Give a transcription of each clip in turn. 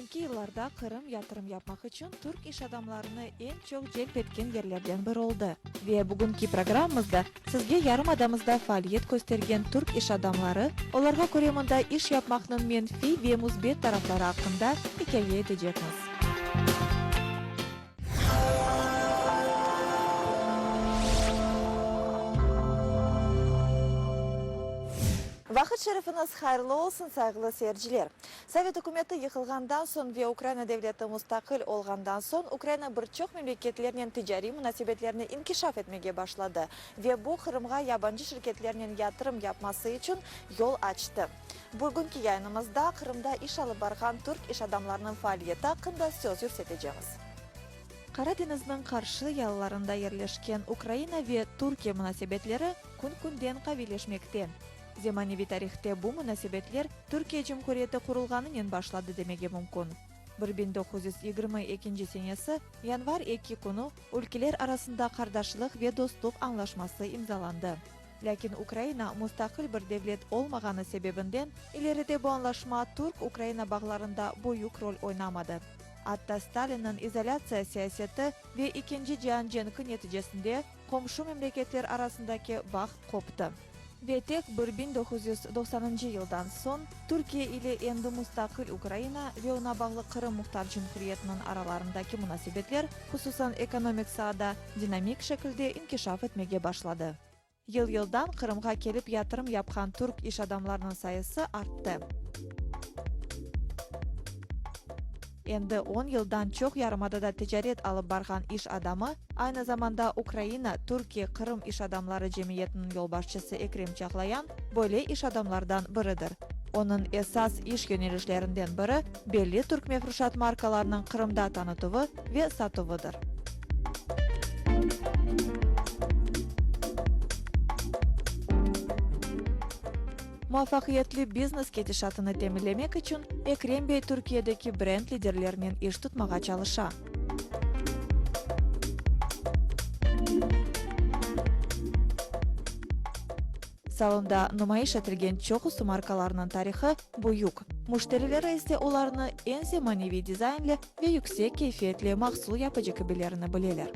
Bugünkü yıllarda Kırım yatırım yapmak için Türk iş adamlarını en çok celp etken yerlerden biri oldu. Ve bugünkü programımızda sizge yarım adamızda faaliyet göstergen Türk iş adamları, olarga ko'ramında iş yapmakның menfi ve musbet tarafları hakkında hikaye edeceğiz. Vaqt şerefiniz hayırlı olsun saygılı seyirciler. Sovet hükümeti yıkılgandan son ve Ukrayna devleti müstakil olgandan son Ukrayna birçok memleketlerinin ticari münasebetlerini inkişaf etmeye başladı ve bu Kırım'a yabancı şirketlerinin yatırım yapması için yol açtı. Bugünkü yayınımızda Kırım'da iş alıp bargan Türk iş adamlarının faaliyeti hakkında söz yürüteceğiz. Karadeniz'in karşı yallarında yerleşken Ukrayna ve Türkiye münasebetleri gün-günden qavileşmekte. Zemanevi tarihte bu münasebetler Türkiye Cumhuriyeti kurulganından başladı demege mümkün. 1922 senesi yanvar 2 günü ülkeler arasında kardeşlik ve dostluk anlaşması imzalandı. Lakin Ukrayna müstakil bir devlet olmaganı sebebinden ileride bu anlaşma Türk-Ukrayna bağlarında büyük rol oynamadı. Hatta Stalin'in izolasiya siyaseti ve 2. Cihan Cengi neticesinde komşu memleketler arasındaki bağ koptu. Ve tek 1990 yıldan son Türkiye ile endi müstakil Ukrayna ve ona bağlı Kırım Muhtar Cumhuriyeti'nin aralarındaki münasebetler hususan ekonomik sahada dinamik şekilde inkişaf etmeye başladı. Yıl-yıldan Kırım'a gelip yatırım yapan Türk iş adamlarının sayısı arttı. Endi 10 yıldan çok yarımadada ticaret alıp bargan iş adamı, aynı zamanda Ukrayna, Türkiye, Kırım iş adamları cemiyetinin yol başçısı Ekrem Çağlayan böyle iş adamlardan biridir. Onun esas iş yönelişlerinden biri belli Türk mefruşat markalarının Kırım'da tanıtığı ve satıvıdır. Muvaffakiyetli biznes gidişatını teminlemek için Ekrem Bey Türkiye'deki brand liderlerinin iş tutmağa çalışa. Salonda nümayiş etilgen çoğu markalarının tarihi büyük. Müşteriler ise onlarını en zemanevi dizaynlı ve yüksek keyfiyetli mahsul yapıcı gibilerini bilerler.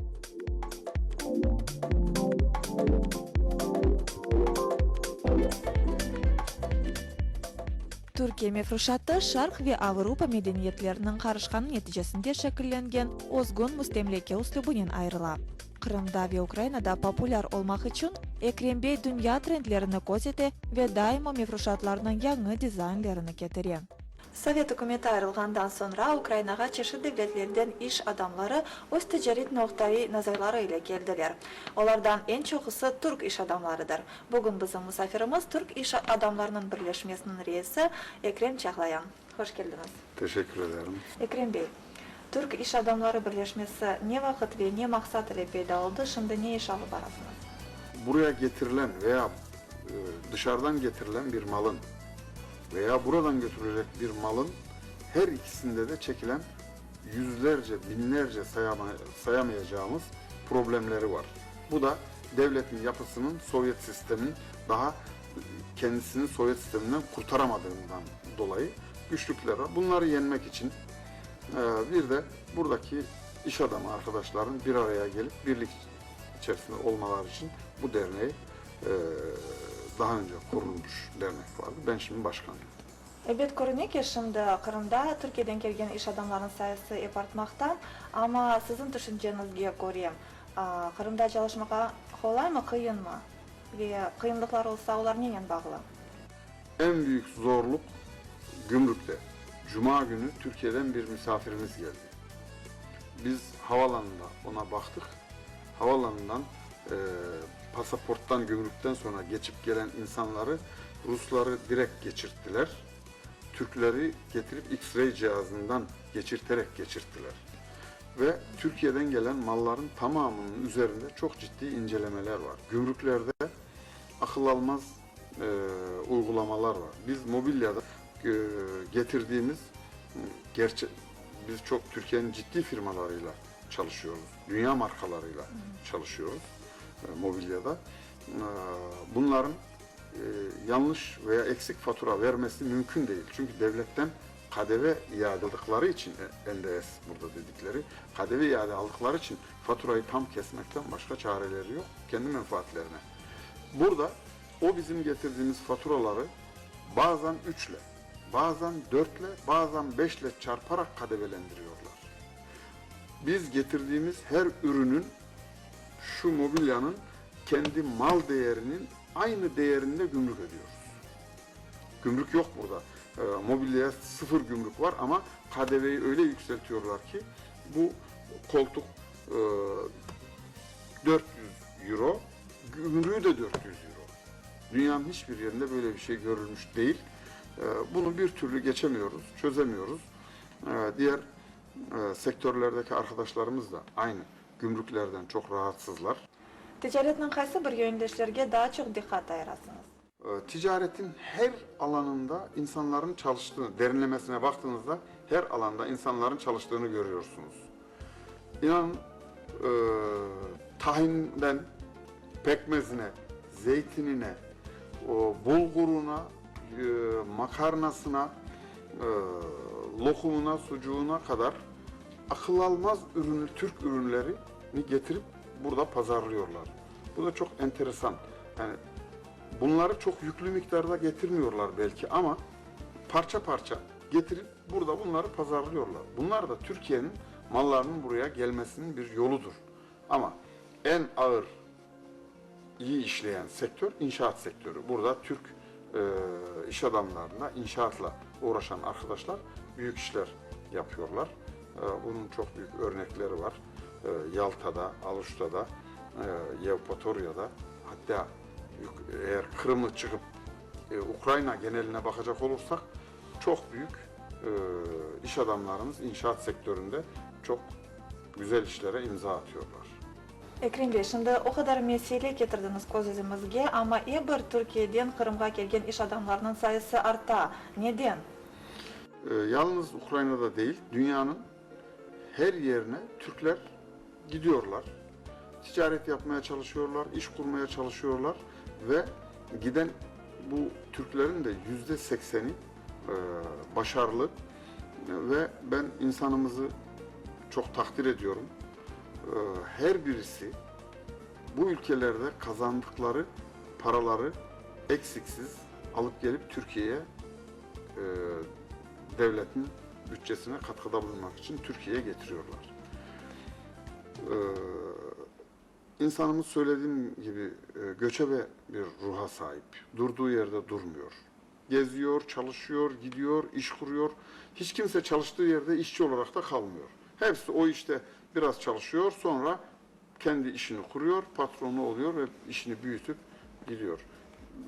Türkiye mefruşatı Şark ve Avrupa medeniyetlerinin karışkanı neticesinde şekillengen ozgun müstemleke üslubundan ayrıla. Kırım'da ve Ukrayna'da popüler olmak için Ekrem Bey dünya trendlerini gözeti ve daima mefruşatlarının yeni dizaynlarını getiriyor. Sovet hükümeti ayrılgandan sonra Ukrayna'ga çeşitli devletlerden iş adamları öz ticaret noktayı nazarları ile geldiler. Onlardan en çoğusu Türk iş adamlarıdır. Bugün bizim misafirimiz Türk iş adamlarının birleşmesinin reisi Ekrem Çağlayan. Hoş geldiniz. Teşekkür ederim. Ekrem Bey, Türk iş adamları birleşmesi ne vakit ve ne maksat ile peyda oldu? Şimdi ne iş alıp arasınız? Buraya getirilen veya dışarıdan getirilen bir malın veya buradan götürülecek bir malın her ikisinde de çekilen yüzlerce, binlerce sayamayacağımız problemleri var. Bu da devletin yapısının Sovyet sistemin daha kendisini Sovyet sisteminden kurtaramadığından dolayı güçlükler var. Bunları yenmek için bir de buradaki iş adamı arkadaşların bir araya gelip birlik içerisinde olmaları için bu derneği daha önce kurulmuş dernek vardı. Ben şimdi başkanıyım. Evet, görünüyor ki şimdi Kırım'da Türkiye'den gelgen iş adamlarının sayısı hep artmaktan, ama sizin düşüncenizge göre Kırım'da çalışmaya kolay mı, kıyın mı? Ve kıyınlıklar olsa onlar neyle bağlı? En büyük zorluk gümrükte. Cuma günü Türkiye'den bir misafirimiz geldi. Biz havalanında ona baktık. Havalanından pasaporttan, gümrükten sonra geçip gelen insanları Rusları direkt geçirttiler. Türkleri getirip X-ray cihazından geçirttiler. Ve Türkiye'den gelen malların tamamının üzerinde çok ciddi incelemeler var. Gümrüklerde akıl almaz uygulamalar var. Biz mobilyada getirdiğimiz biz çok Türkiye'nin ciddi firmalarıyla çalışıyoruz. Dünya markalarıyla çalışıyoruz mobilyada. Bunların yanlış veya eksik fatura vermesi mümkün değil. Çünkü devletten KDV iade aldıkları için NDS burada dedikleri KDV iade aldıkları için faturayı tam kesmekten başka çareleri yok kendi menfaatlerine. Burada o bizim getirdiğimiz faturaları bazen 3 ile, bazen 4 ile, bazen 5 ile çarparak KDV'lendiriyorlar. Biz getirdiğimiz her ürünün şu mobilyanın kendi mal değerinin aynı değerinde gümrük ödüyoruz. Gümrük yok burada. Mobilyaya 0 gümrük var ama KDV'yi öyle yükseltiyorlar ki bu koltuk 400 euro, gümrüğü de 400 euro. Dünyanın hiçbir yerinde böyle bir şey görülmüş değil. Bunu bir türlü geçemiyoruz, çözemiyoruz. Diğer sektörlerdeki arkadaşlarımız da aynı gümrüklerden çok rahatsızlar. Ticaretin qaysi bir yönelişlerge daha çok dikkat ayırasınız? Ticaretin her alanında insanların çalıştığını, derinlemesine baktığınızda her alanda insanların çalıştığını görüyorsunuz. İnanın tahinden pekmezine, zeytinine, bulguruna, makarnasına, lokumuna, sucuğuna kadar akıl almaz Türk ürünlerini getirip burada pazarlıyorlar. Bu da çok enteresan. Yani bunları çok yüklü miktarda getirmiyorlar belki ama parça parça getirip burada bunları pazarlıyorlar. Bunlar da Türkiye'nin mallarının buraya gelmesinin bir yoludur. Ama en ağır, iyi işleyen sektör inşaat sektörü. Burada Türk iş adamlarına, inşaatla uğraşan arkadaşlar büyük işler yapıyorlar. Bunun çok büyük örnekleri var. Yalta'da, Aluşta'da, Yevpatorya'da, hatta eğer Kırım'ı çıkıp Ukrayna geneline bakacak olursak çok büyük iş adamlarımız inşaat sektöründe çok güzel işlere imza atıyorlar. Ekrem Bey, şimdi o kadar mesele getirdiniz gözümüzge ama bir Türkiye'den Kırım'a gelgen iş adamlarının sayısı arta. Neden? Yalnız Ukrayna'da değil, dünyanın her yerine Türkler gidiyorlar. Ticaret yapmaya çalışıyorlar, iş kurmaya çalışıyorlar ve giden bu Türklerin de %80'i başarılı ve ben insanımızı çok takdir ediyorum. Her birisi bu ülkelerde kazandıkları paraları eksiksiz alıp gelip Türkiye'ye devletin bütçesine katkıda bulunmak için Türkiye'ye getiriyorlar. İnsanımız söylediğim gibi göçebe bir ruha sahip. Durduğu yerde durmuyor. Geziyor, çalışıyor, gidiyor, iş kuruyor. Hiç kimse çalıştığı yerde işçi olarak da kalmıyor. Hepsi o işte biraz çalışıyor, sonra kendi işini kuruyor, patronu oluyor ve işini büyütüp gidiyor.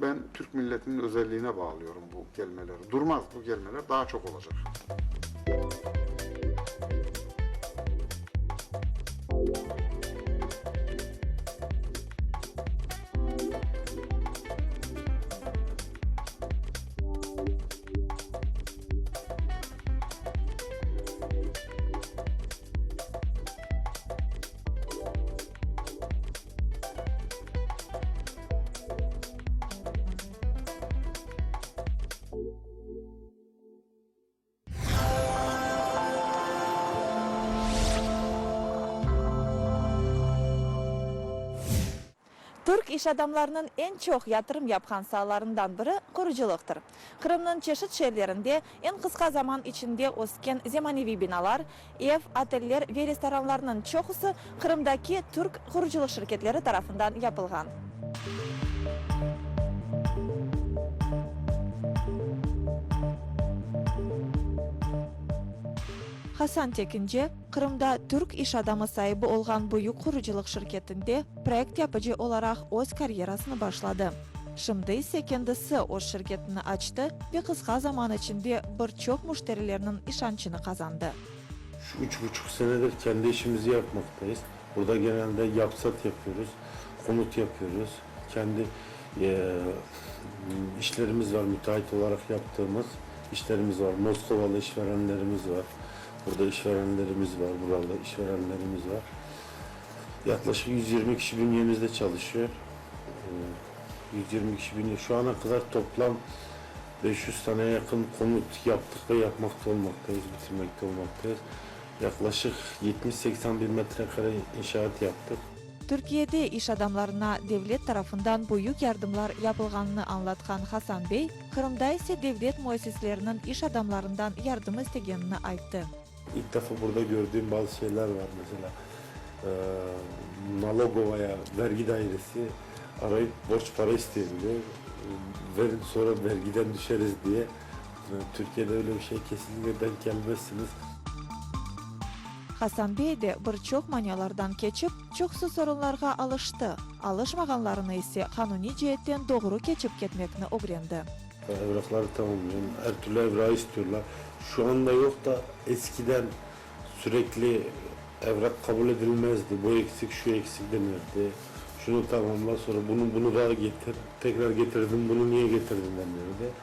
Ben Türk milletinin özelliğine bağlıyorum bu gelmeleri. Durmaz bu gelmeler, daha çok olacak. Türk iş adamlarının en çok yatırım yapkan sahalarından biri kuruculuktur. Kırım'ın çeşit şehirlerinde en kısa zaman içinde o'sgan zamonaviy binalar, ev, oteller ve restoranlarının çoğusu Kırım'daki Türk kuruculuk şirketleri tarafından yapılgan. Hasan Tekinci, Kırım'da Türk iş adamı sahibi olan büyük kuruculuk şirketinde proyekt yapıcı olarak öz karyerasını başladı. Şimdi ise kendisi o şirketini açtı ve kısa zaman içinde birçok müşterilerinin işancını kazandı. Şu 3,5 senedir kendi işimizi yapmaktayız. Burada genelde yapsat yapıyoruz, konut yapıyoruz. Kendi işlerimiz var, müteahhit olarak yaptığımız işlerimiz var. Moskovalı işverenlerimiz var. Burada işverenlerimiz var, burada işverenlerimiz var. Yaklaşık 120 kişi bünyemizde çalışıyor. 120 kişi bünye. Şu ana kadar toplam 500 tane yakın konut yaptık ve yapmakta olmaktayız, bitirmekte olmaktayız. Yaklaşık 70-80 bin metrekare inşaat yaptık. Türkiye'de iş adamlarına devlet tarafından büyük yardımlar yapılganını anlatkan Hasan Bey, Kırım'da ise devlet müesseselerinin iş adamlarından yardım istegenini ayttı. İlk defa burada gördüğüm bazı şeyler var mesela. Nalogova'ya, vergi dairesi arayıp borç para isteyebiliyor. Verin sonra vergiden düşeriz diye. Türkiye'de öyle bir şey kesinlikle denk gelmezsiniz. Hasan Bey de birçok manyalardan keçip, çoksu sorunlarga alıştı. Alışmaganlarını ise kanuni cihetten doğru keçip ketmekini öğrendi. Evrakları tamamlıyorum. Her türlü evrağı istiyorlar. Şu anda yok da eskiden sürekli evrak kabul edilmezdi. Bu eksik, şu eksik denirdi. Şunu tamamla sonra bunu daha getir. Tekrar getirdim, bunu niye getirdin denirdi.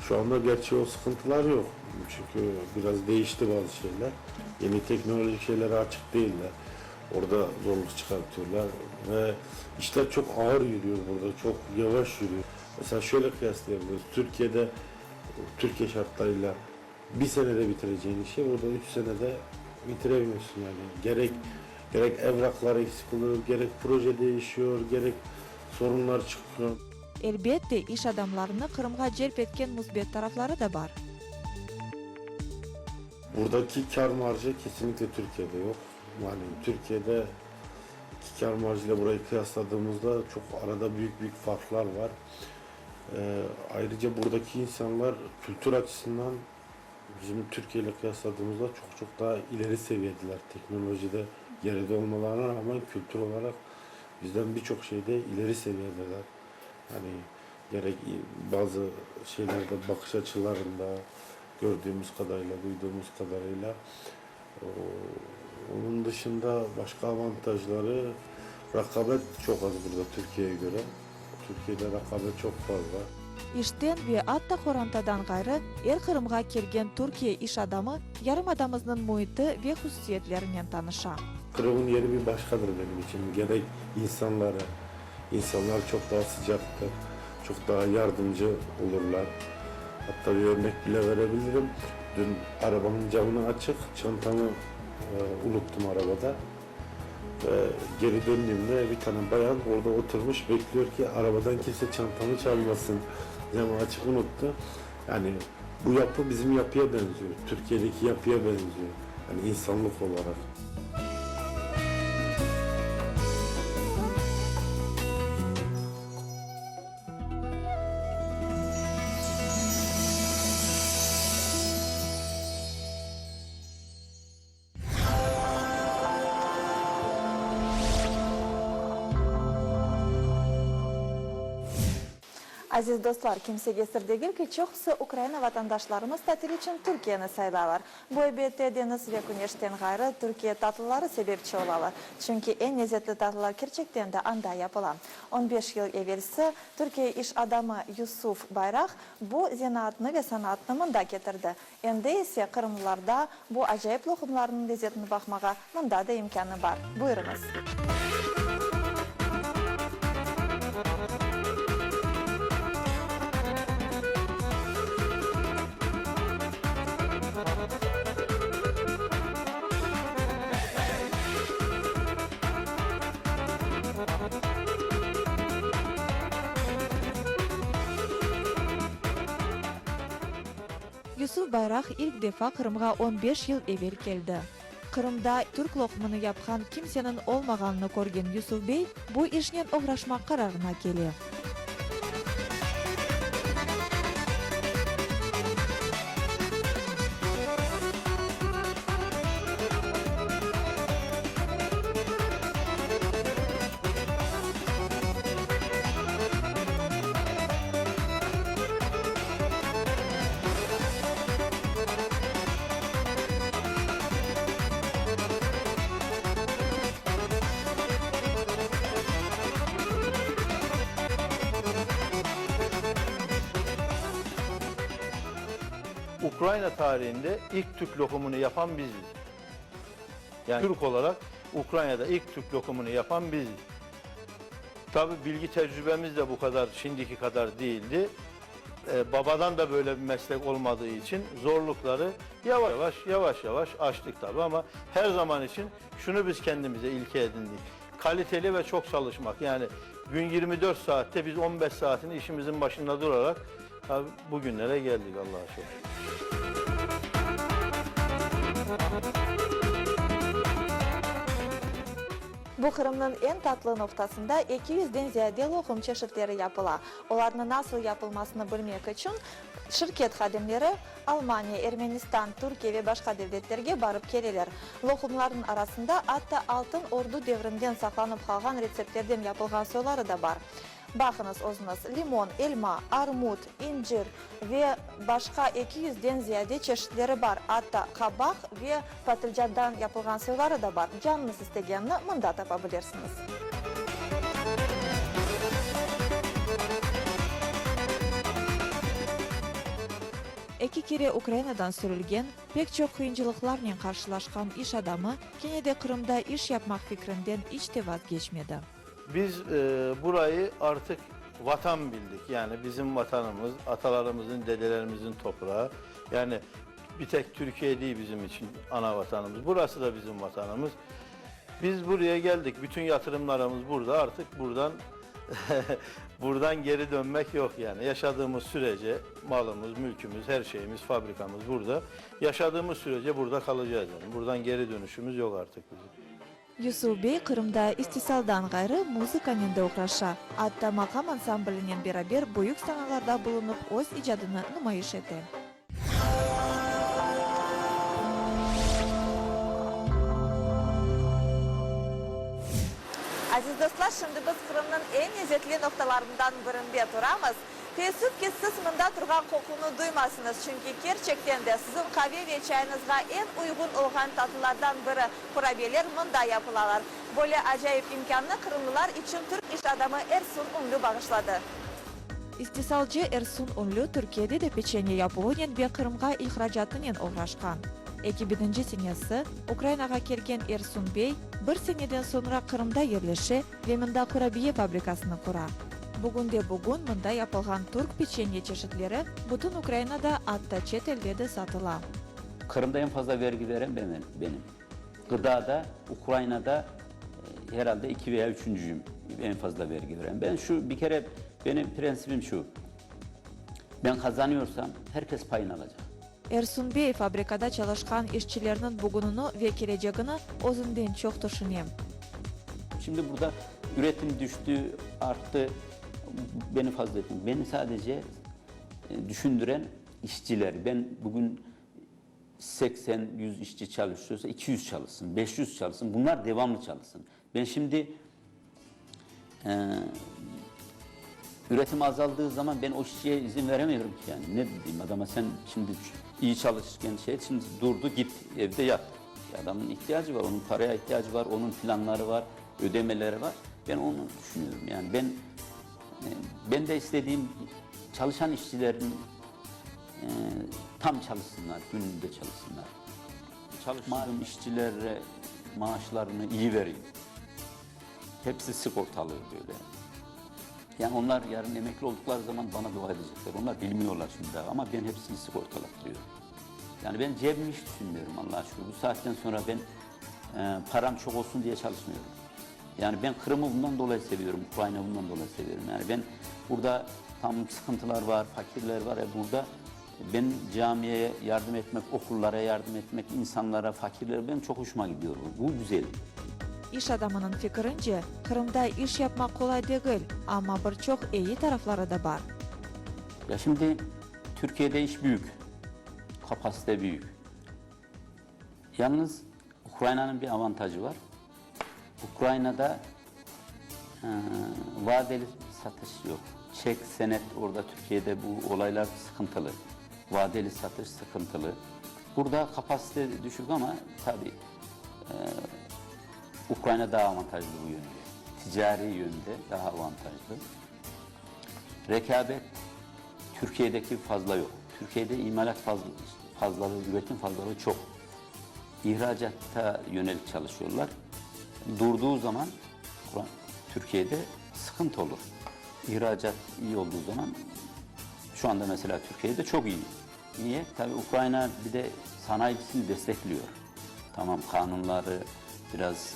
Şu anda gerçi o sıkıntılar yok. Çünkü biraz değişti bazı şeyler. Yeni teknolojik şeylere açık değiller. Orada zorluk çıkartıyorlar ve işler çok ağır yürüyor burada, çok yavaş yürüyor. Mesela şöyle kıyaslayabiliriz. Türkiye'de, Türkiye şartlarıyla bir senede bitireceğin işi burada 3 senede bitiremiyorsun yani. Gerek evraklar eksik oluyor, gerek proje değişiyor, gerek sorunlar çıkıyor. Elbette iş adamlarını Kırım'a celp etken musbet tarafları da var. Buradaki kar marjı kesinlikle Türkiye'de yok. Yani Türkiye'de kar marjıyla burayı kıyasladığımızda çok arada büyük farklar var. Ayrıca buradaki insanlar kültür açısından bizim Türkiye ile kıyasladığımızda çok daha ileri seviyedeler. Teknolojide geride olmalarına rağmen kültür olarak bizden birçok şeyde ileri seviyedeler. Yani gerek bazı şeylerde bakış açılarında gördüğümüz kadarıyla, duyduğumuz kadarıyla. Onun dışında başka avantajları, rekabet çok az burada Türkiye'ye göre. Türkiye'de rekabet çok fazla. İşten ve hatta korantadan gayrı Kırım'a kelgen Türkiye iş adamı yarım adamızın muhiti ve hususiyetlerinden tanışa. Kırım'ın yeri bir başkadır benim için. Gerek insanlar çok daha sıcaktır, çok daha yardımcı olurlar. Hatta bir örnek bile verebilirim. Dün arabamın camını açık, çantamı unuttum arabada. Geri döndüğümde bir tane bayan orada oturmuş bekliyor ki arabadan kimse çantamı çalmasın. Camı açık unuttu. Yani bu yapı bizim yapıya benziyor. Türkiye'deki yapıya benziyor. Yani insanlık olarak. Aziz dostlar, kimsege sır değil ki çoğusu Ukrayna vatandaşlarımız tatil için Türkiye'ni saylalar. Bu elbette deniz ve güneşten gayrı Türkiye tatlıları sebepçi olalar. Çünkü en lezzetli tatlılar gerçekten de anda yapılan. 15 yıl evvelsi Türkiye iş adamı Yusuf Bayrak bu zanaatını ve sanatını mında getirdi. Endi ise Kırımlılarda bu acayip lokumların lezzetini bakmağa mında da imkanı var. Buyurunuz. Yusuf Bayrak ilk defa Kırım'a 15 yıl evvel geldi. Kırım'da Türk lokumunu yapkan kimsenin olmaganını görgen Yusuf Bey bu işten uğraşmak kararına geldi. Ukrayna tarihinde ilk Türk lokumunu yapan biziz. Yani Türk olarak Ukrayna'da ilk Türk lokumunu yapan biziz. Tabii bilgi tecrübemiz de bu kadar, şimdiki kadar değildi. babadan da böyle bir meslek olmadığı için zorlukları yavaş yavaş aştık tabii, ama her zaman için şunu biz kendimize ilke edindik. Kaliteli ve çok çalışmak. Yani gün 24 saatte biz 15 saatini işimizin başında durarak tabii bugünlere geldik Allah'a şükür. Bu Kırım'ın en tatlı noktasında 200'den ziyade lokum çeşitleri yapıla. Onların nasıl yapılmasını bilmek için şirket xadimleri Almanya, Ermenistan, Türkiye ve başka devletlerge barıp gelirler. Lokumların arasında hatta Altın Ordu devrinden saklanıp kalan reseptlerden yapılgan soyları da var. Bakınız özünüz, limon, elma, armut, incir ve başka 200'den ziyade çeşitleri var. Hatta kabak ve patlıcandan yapılgan soyları da var. Canınız istegenini mında tapabilirsiniz. İki kere Ukrayna'dan sürülgen, pek çok kıyıncılıklarla karşılaşkan iş adamı, yine de Kırım'da iş yapmak fikrinden hiç de vazgeçmedi. Biz burayı artık vatan bildik. Yani bizim vatanımız, atalarımızın, dedelerimizin toprağı. Yani bir tek Türkiye değil bizim için ana vatanımız. Burası da bizim vatanımız. Biz buraya geldik. Bütün yatırımlarımız burada. Artık buradan geri dönmek yok yani. Yaşadığımız sürece malımız, mülkümüz, her şeyimiz, fabrikamız burada. Yaşadığımız sürece burada kalacağız yani. Buradan geri dönüşümüz yok artık bizim. Yusuf Bey Kırım'da istisaldan gayrı müzikanın da uğraşa. Hatta makam ansamblinin beraber büyük sanalarda bulunup öz icadını nümayiş etti. Aziz dostlar, şimdi biz Kırım'ın en lezzetli noktalarından birinde duramiz. Teessüf ki siz mında turgan kokunu duymasınız. Çünkü gerçekten de sizin kahve ve çayınızga en uygun olan tatlılardan biri kurabiyeler mında yapılalar. Böyle acayip imkanlı Kırımlılar için Türk iş adamı Ersun Unlu bağışladı. İstisalcı Ersun Unlu Türkiye'de de peçenye yapığı ve Kırım'a ihracatının uğraşkan. 2000 senesi Ukrayna'ga kelgen Ersun Bey bir seneden sonra Kırım'da yerleşi ve mında kurabiye fabrikasını kura. Bugün mında yapılgan Türk peçenye çeşitleri bütün Ukrayna'da hatta çet elde de satıla. Kırım'da en fazla vergi veren benim. Gıdada, Ukrayna'da herhalde 2 veya 3.'üyüm en fazla vergi veren. Benim prensibim şu. Ben kazanıyorsam herkes payını alacak. Ersun Bey fabrikada çalışkan işçilerinin bugününü ve geleceğini özünden çok düşünüyorum. Şimdi burada üretim düştü, arttı. Beni fazla etmiyor. Beni sadece düşündüren işçiler. Ben bugün 80-100 işçi çalışıyorsa 200 çalışsın, 500 çalışsın. Bunlar devamlı çalışsın. Ben şimdi üretim azaldığı zaman ben o işçiye izin veremiyorum ki yani. Ne diyeyim adama, sen şimdi iyi çalışırken şimdi durdu git evde yat. Adamın ihtiyacı var, onun paraya ihtiyacı var, onun planları var, ödemeleri var. Ben onu düşünüyorum yani. Ben de istediğim çalışan işçilerin tam çalışsınlar, gününde çalışsınlar. Çalışmadığım işçilere maaşlarını iyi vereyim. Hepsi sigortalı böyle. Yani onlar yarın emekli oldukları zaman bana dua edecekler. Onlar bilmiyorlar şimdi daha ama ben hepsini sigortalatırıyorum. Yani ben cebimi hiç düşünmüyorum Allah'a şükür. Bu saatten sonra ben param çok olsun diye çalışmıyorum. Yani ben Kırım'ı bundan dolayı seviyorum, Ukrayna bundan dolayı seviyorum. Yani ben burada tam sıkıntılar var, fakirler var. Burada ben camiye yardım etmek, okullara yardım etmek, insanlara, fakirlere benim çok hoşuma gidiyor. Bu güzel. İş adamının fikrince Kırım'da iş yapmak kolay değil ama birçok iyi tarafları da var. Ya şimdi Türkiye'de iş büyük, kapasite büyük. Yalnız Ukrayna'nın bir avantajı var. Ukrayna'da vadeli satış yok. Çek, senet orada Türkiye'de bu olaylar sıkıntılı. Vadeli satış sıkıntılı. Burada kapasite düşük ama tabii Ukrayna daha avantajlı bu yönde. Ticari yönde daha avantajlı. Rekabet Türkiye'deki fazla yok. Türkiye'de imalat fazlalığı, üretim fazlalığı çok. İhracata yönelik çalışıyorlar. Durduğu zaman Türkiye'de sıkıntı olur. İhracat iyi olduğu zaman Şu anda mesela Türkiye'de çok iyi. Niye? Tabii Ukrayna bir de sanayicisini destekliyor. Tamam kanunları biraz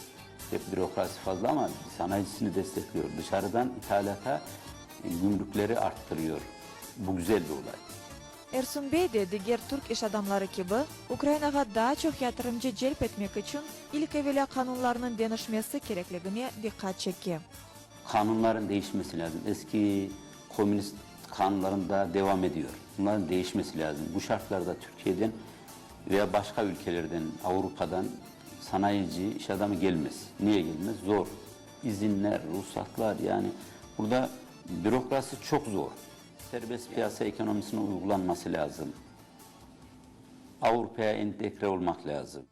bürokrasi fazla ama sanayicisini destekliyor. Dışarıdan ithalata gümrükleri arttırıyor. Bu güzel bir olay. Ersun Bey de diğer Türk iş adamları gibi Ukrayna'ga daha çok yatırımcı celp etmek için ilk evvela kanunlarının değişmesi gerekliğine dikkat çekti. Kanunların değişmesi lazım. Eski komünist kanunların da devam ediyor. Bunların değişmesi lazım. Bu şartlarda Türkiye'den veya başka ülkelerden, Avrupa'dan sanayici, iş adamı gelmez. Niye gelmez? Zor. İzinler, ruhsatlar yani burada bürokrasi çok zor. Serbest piyasa ekonomisine uygulanması lazım. Avrupa'ya entegre olmak lazım.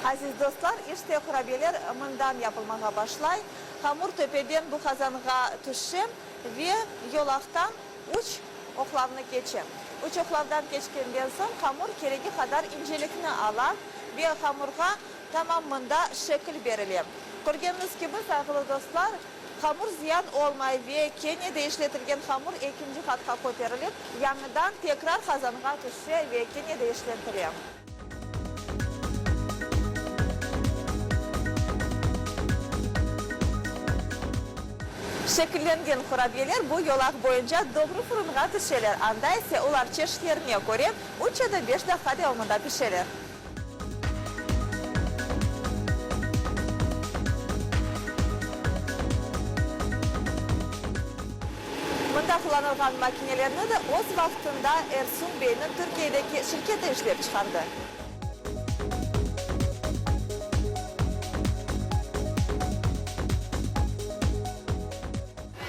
Aziz dostlar, işte kurabiyeler mından yapılmaya başlay. Hamur tepeden bu kazanğa düşüm ve yolaktan uç oklavını geçim. Uç oklavdan geçkenden sonra hamur gereği kadar incelikini alar ve hamurga tamamında şekil verilir. Gördüğünüz gibi sevgili dostlar, hamur ziyan olmay ve Kenya'da işletilgen hamur ikinci katta koparılıp yanından tekrar kazanğa düşüyor ve Kenya'da işletilir. Şekillenген kurabiyeler bu yolak boyunca doğru fırına düşerler. Anda ise ular çeşitlerine göre 3 ya da 5 dakika devamında pişerler. Bunda kullanılan makinelerini de öz vaktinde Ersun Bey'in Türkiye'deki şirketi işlep çıkardı.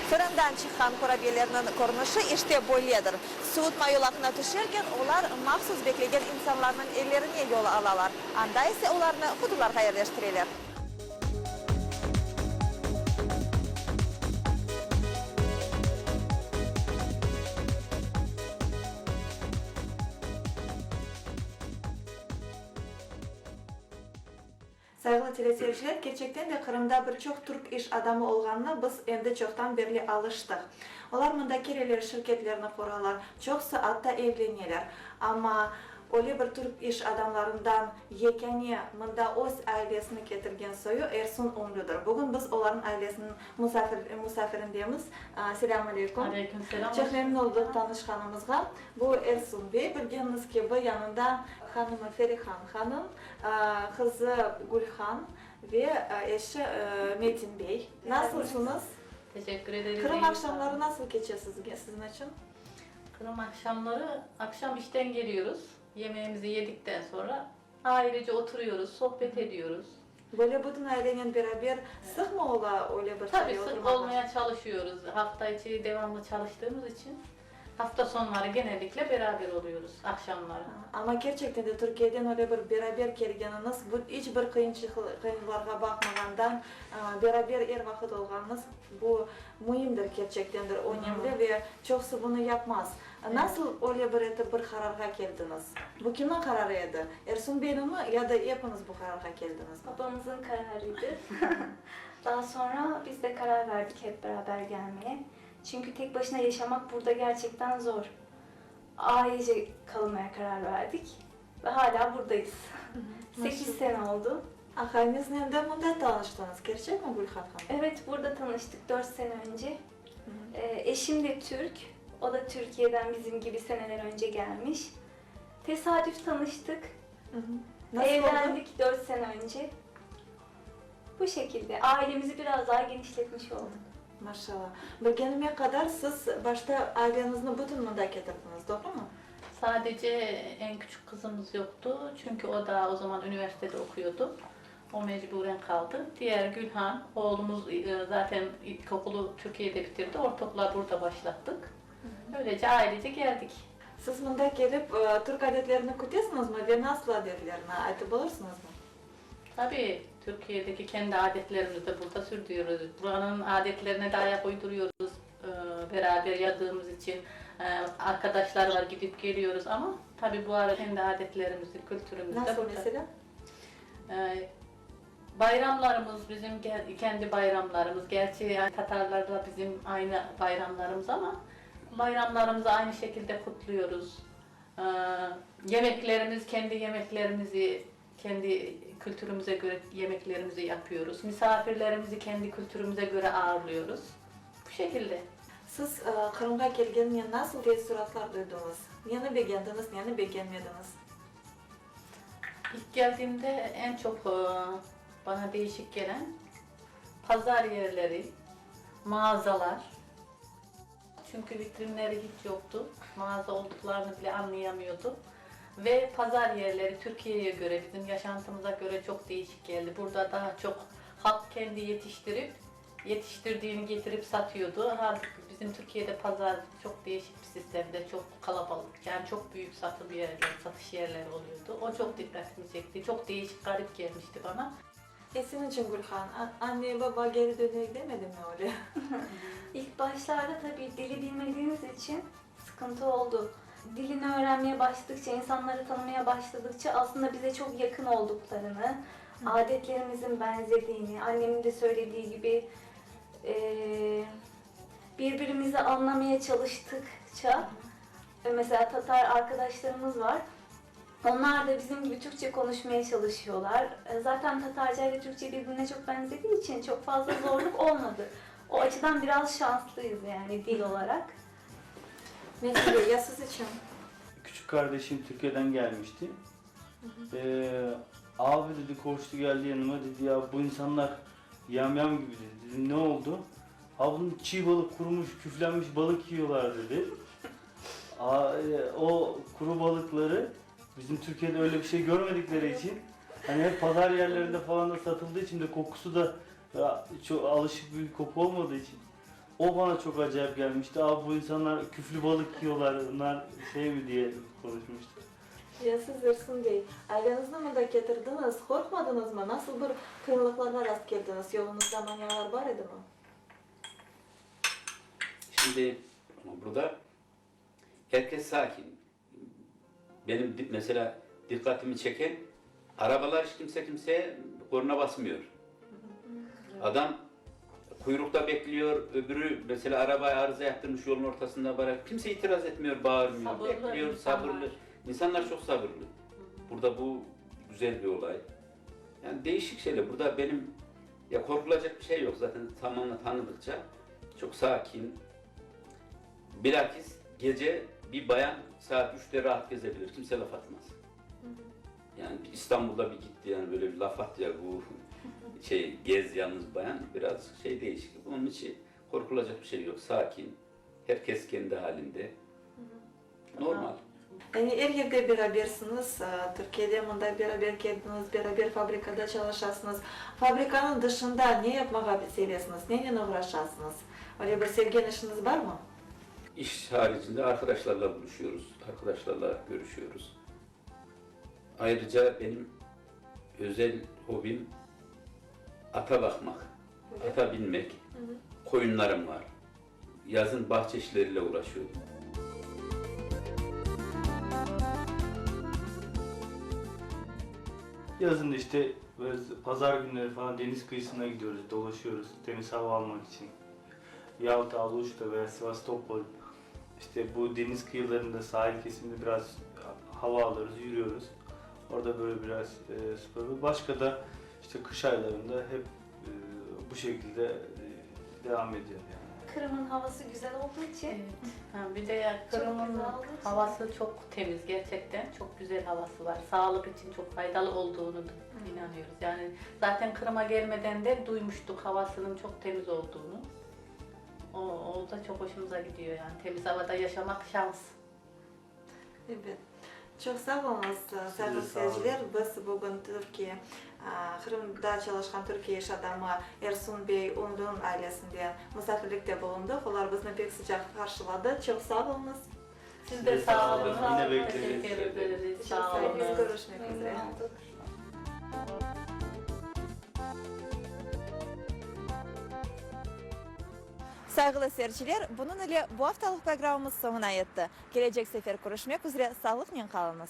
Fırından çıkan kurabiyelerinin görünüşü işte böyledir. Soğutma yolakına düşerken onlar mahsus beklegen insanların ellerine yol alalar. Anda ise onlarını kutularga yerleştirirler. Sayılı teleseyirciler, gerçekten de Kırım'da birçok Türk iş adamı olganına biz endi çoktan beri alıştık. Onlar mında kereler şirketlerini kuralar, çok saatte evleniyorlar. Ama öyle bir Türk iş adamlarından yekeni mında öz ailesini getirgen soyu Ersun Umlu'dur. Bugün biz onların ailesinin misafirindeyimiz. Selamun aleyküm. Aleyküm selam. Çok memnun olduk tanışkanımızga. Bu Ersun Bey, bildiğiniz gibi yanında hanımı Ferihan Hanım, kızı Gülhan ve eşi Metin Bey. Nasılsınız? Teşekkür ederim. Kırım akşamları nasıl geçiyor sizin için? Kırım akşamları, akşam işten geliyoruz. Yemeğimizi yedikten sonra ailece oturuyoruz, sohbet ediyoruz. Böyle bütün ailenin beraber sık mı ola öyle bir Tabii şey sık oturmalar? olmaya çalışıyoruz. Hafta içi devamlı çalıştığımız için hafta sonları genellikle beraber oluyoruz akşamları. Ama gerçekten de Türkiye'den öyle bir beraber gelgeniniz, bu hiçbir kıyınlarga bakmadan beraber vakit olganınız bu mühimdir, gerçekten de önemli ve çoksu bunu yapmaz. Nasıl öyle bir kararga geldiniz? Bu kimin kararıydı? Ersun Bey'in mi ya da hepiniz bu kararga geldiniz mi? Babamızın kararıydı. Daha sonra biz de karar verdik hep beraber gelmeye. Çünkü tek başına yaşamak burada gerçekten zor. Ailece kalmaya karar verdik ve hala buradayız. 8 sene oldu. Ailenizle de bunda tanıştınız, gerçek mi Gülhan Hanım? Evet, burada tanıştık 4 sene önce. Eşim de Türk. O da Türkiye'den bizim gibi seneler önce gelmiş. Tesadüf tanıştık. Nasıl oldu? Evlendik 4 sene önce. Bu şekilde ailemizi biraz daha genişletmiş olduk. Maşallah. Bilgenime kadar siz başta ailenizin bütün munda getirdiniz, doğru mu? Sadece en küçük kızımız yoktu. Çünkü o da o zaman üniversitede okuyordu. O mecburen kaldı. Diğer Gülhan, oğlumuz zaten ilkokulu Türkiye'de bitirdi. Ortaokula burada başlattık. Böylece ailece geldik. Siz bunda gelip Türk adetlerini kutluyorsunuz mu ve nasıl adetlerini aytıp olursunuz mu? Tabii Türkiye'deki kendi adetlerimizi de burada sürdürüyoruz. Buranın adetlerine de ayak uyduruyoruz. Beraber yadığımız için arkadaşlar var, gidip geliyoruz ama tabii bu arada kendi adetlerimizi, kültürümüzü de Nasıl burada. mesela? Bayramlarımız bizim kendi bayramlarımız. Gerçi Tatarlarla bizim aynı bayramlarımız ama Bayramlarımızı aynı şekilde kutluyoruz. Yemeklerimiz, kendi yemeklerimizi, kendi kültürümüze göre yemeklerimizi yapıyoruz. Misafirlerimizi kendi kültürümüze göre ağırlıyoruz. Bu şekilde. Siz Kırım'a gelgende nasıl teəssüratlar duydunuz? Neni beğendiniz, neni beğenmediniz? İlk geldiğimde en çok bana değişik gelen pazar yerleri, mağazalar. Çünkü vitrinleri hiç yoktu. Mağaza olduklarını bile anlayamıyordu. Ve pazar yerleri Türkiye'ye göre, bizim yaşantımıza göre çok değişik geldi. Burada daha çok halk kendi yetiştirdiğini getirip satıyordu. Halbuki bizim Türkiye'de pazar çok değişik bir sistemde, çok kalabalık, yani çok büyük satış yerleri oluyordu. O çok dikkatimi çekti, çok değişik, garip gelmişti bana. Senin için Gülhan, anne baba geri dönecek demedi mi öyle? İlk başlarda tabii dili bilmediğimiz için sıkıntı oldu. Dilini öğrenmeye başladıkça, insanları tanımaya başladıkça aslında bize çok yakın olduklarını, adetlerimizin benzediğini, annemin de söylediği gibi birbirimizi anlamaya çalıştıkça, mesela Tatar arkadaşlarımız var. Onlar da bizim gibi Türkçe konuşmaya çalışıyorlar. Zaten Tatarca ile Türkçe birbirine çok benzediği için çok fazla zorluk olmadı. O açıdan biraz şanslıyız yani dil olarak. Mesela ya siz için? Küçük kardeşim Türkiye'den gelmişti. Abi dedi, koştu geldi yanıma, dedi ya bu insanlar yamyam gibi dedi. Dedim ne oldu? Ablam çiğ balık, kurumuş, küflenmiş balık yiyorlar dedi. O kuru balıkları bizim Türkiye'de öyle bir şey görmedikleri için, hani hep pazar yerlerinde falan da satıldığı için de kokusu da çok alışık bir koku olmadığı için o bana çok acayip gelmişti. Abi bu insanlar küflü balık yiyorlar, onlar şey mi diye konuşmuştu. Ya siz Ersun Bey, ailenizi mi de getirdiniz, korkmadınız mı? Nasıl bir kıyımlıklarla rast geldiniz? Yolunuzda manyalar var idi mi? Şimdi burada herkes sakin. Benim mesela dikkatimi çeken, arabalar hiç kimse kimseye korna basmıyor. Adam kuyrukta bekliyor, öbürü mesela arabaya arıza yaptırmış yolun ortasında bırak. Kimse itiraz etmiyor, bağırmıyor, Sabırlı bekliyor, insanlar. sabırlı. İnsanlar çok sabırlı. Burada bu güzel bir olay. Yani değişik şeyler. Burada benim korkulacak bir şey yok. Zaten tamamen tanıdıkça çok sakin. Bilakis gece bir bayan saat 3'te rahat gezebilir. Kimse laf atmaz. Yani İstanbul'da bir gitti, yani böyle bir laf at ya bu gez yalnız bayan, biraz değişik. Onun için korkulacak bir şey yok. Sakin. Herkes kendi halinde. Normal. Yani her yerde berabersiniz, Türkiye'de bunda beraber geldiniz, beraber fabrikada çalışarsınız. Fabrikanın dışında ne yapmayı seviyorsunuz, neyle uğraşarsınız? Öyle bir sevgen işiniz var mı? İş haricinde arkadaşlarla buluşuyoruz, arkadaşlarla görüşüyoruz. Ayrıca benim özel hobim ata bakmak, ata binmek. Koyunlarım var. Yazın bahçe işleriyle uğraşıyorum. Yazın işte böyle pazar günleri falan deniz kıyısına gidiyoruz, dolaşıyoruz temiz hava almak için. Yalta, Aluş'ta veya Sivastopol, işte bu deniz kıyılarında, sahil kesiminde biraz hava alırız, yürüyoruz. Orada böyle biraz spor. Başka da işte kış aylarında hep bu şekilde devam ediyor yani. Kırım'ın havası güzel olduğu için Evet. Bir de Kırım'ın güzel olduğu için. havası çok temiz gerçekten. Çok güzel havası var. Sağlık için çok faydalı olduğunu inanıyoruz. Yani zaten Kırım'a gelmeden de duymuştuk havasının çok temiz olduğunu. O da çok hoşumuza gidiyor yani. Temiz havada yaşamak şans. Evet. Çok sağ olunuz sevgili seyirciler. Biz bugün Türkiye, Kırım'da çalışan Türkiye iş adamı Ersun Bey, onun ailesinden misafirlikte bulunduk. Onlar bizni pek sıcak karşıladı. Çok sağ olunuz. Siz de sağ olun. Yine bekleriz. Teşekkür ederiz. Çok Sağ sağ olun. olun. Görüşmek memnun üzere. olduk. Saygılı seyirciler, bunun ile bu haftalık programımız sonuna yetti. Gelecek sefer görüşmek üzere, sağlıkla kalınız.